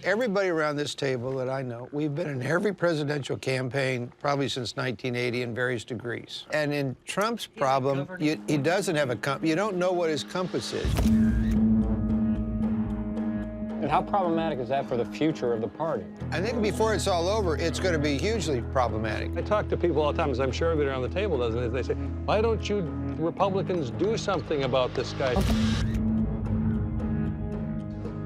Everybody around this table that I know, we've been in every presidential campaign probably since 1980 in various degrees. And in Trump's problem, he doesn't have a compass. You don't know what his compass is. And how problematic is that for the future of the party? I think before it's all over, it's going to be hugely problematic. I talk to people all the time, as I'm sure everybody around the table does, and they say, why don't you Republicans do something about this guy?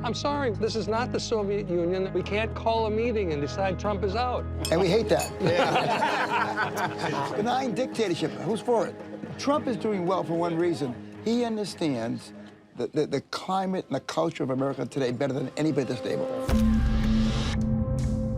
I'm sorry, this is not the Soviet Union. We can't call a meeting and decide Trump is out. And we hate that. Yeah. Benign dictatorship, who's for it? Trump is doing well for one reason. He understands the climate and the culture of America today better than anybody at this table.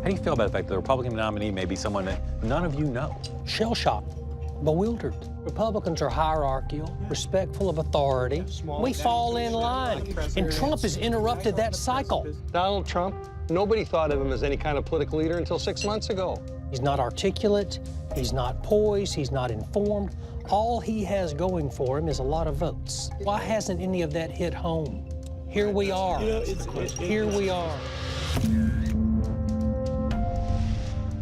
How do you feel about the fact that the Republican nominee may be someone that none of you know? Shell-shocked, bewildered. Republicans are hierarchical, respectful of authority. We fall in line, and Trump has interrupted that cycle. Donald Trump, nobody thought of him as any kind of political leader until 6 months ago. He's not articulate, he's not poised, he's not informed. All he has going for him is a lot of votes. Why hasn't any of that hit home? Here we are. Here we are.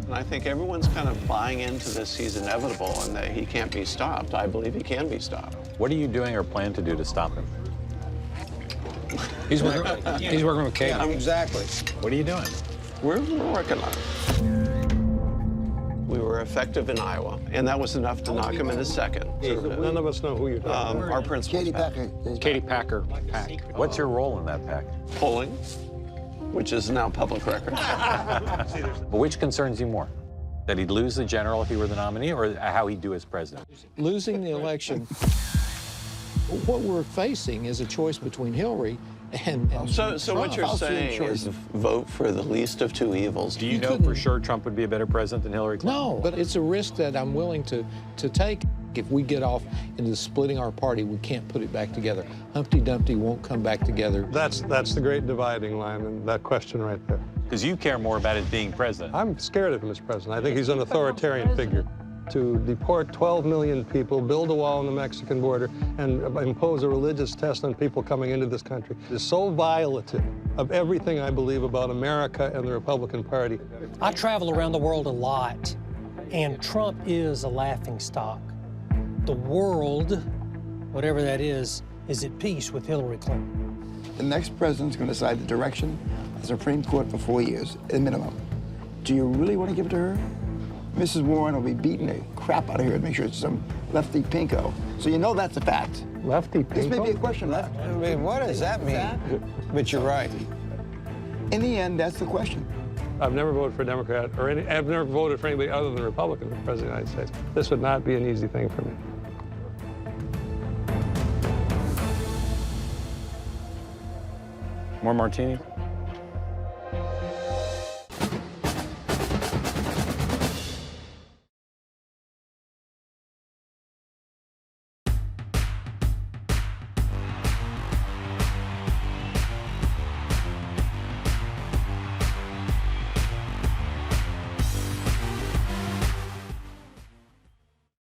And I think everyone's kind of buying into this. He's inevitable and that he can't be stopped. I believe he can be stopped. What are you doing or plan to do to stop him? He's working with Katie. Yeah, exactly. What are you doing? We're working on it. We were effective in Iowa, and that was enough to knock him in his second. None of us know who you're talking about. Our principal. Katie Packer. Katie Packer. What's your role in that pack? Polling, which is now public record. But which concerns you more? That he'd lose the general if he were the nominee, or how he'd do as president? Losing the election, what we're facing is a choice between Hillary and So Trump. what you're saying is vote for the least of two evils. Do you know for sure Trump would be a better president than Hillary Clinton? No, but it's a risk that I'm willing to take. If we get off into splitting our party, we can't put it back together. Humpty Dumpty won't come back together. That's the great dividing line in that question right there. Because you care more about it being president. I'm scared of him as president. I think he's an authoritarian figure. To deport 12 million people, build a wall on the Mexican border, and impose a religious test on people coming into this country is so violative of everything I believe about America and the Republican Party. I travel around the world a lot, and Trump is a laughingstock. The world, whatever that is at peace with Hillary Clinton. The next president's going to decide the direction of the Supreme Court for 4 years, at a minimum. Do you really want to give it to her? Mrs. Warren will be beating the crap out of her to make sure it's some lefty pinko. So you know that's a fact. Lefty This may be a question left. I mean, what does that mean? But you're right. In the end, that's the question. I've never voted for a Democrat, or I've never voted for anybody other than a Republican for president of the United States. This would not be an easy thing for me. More martinis?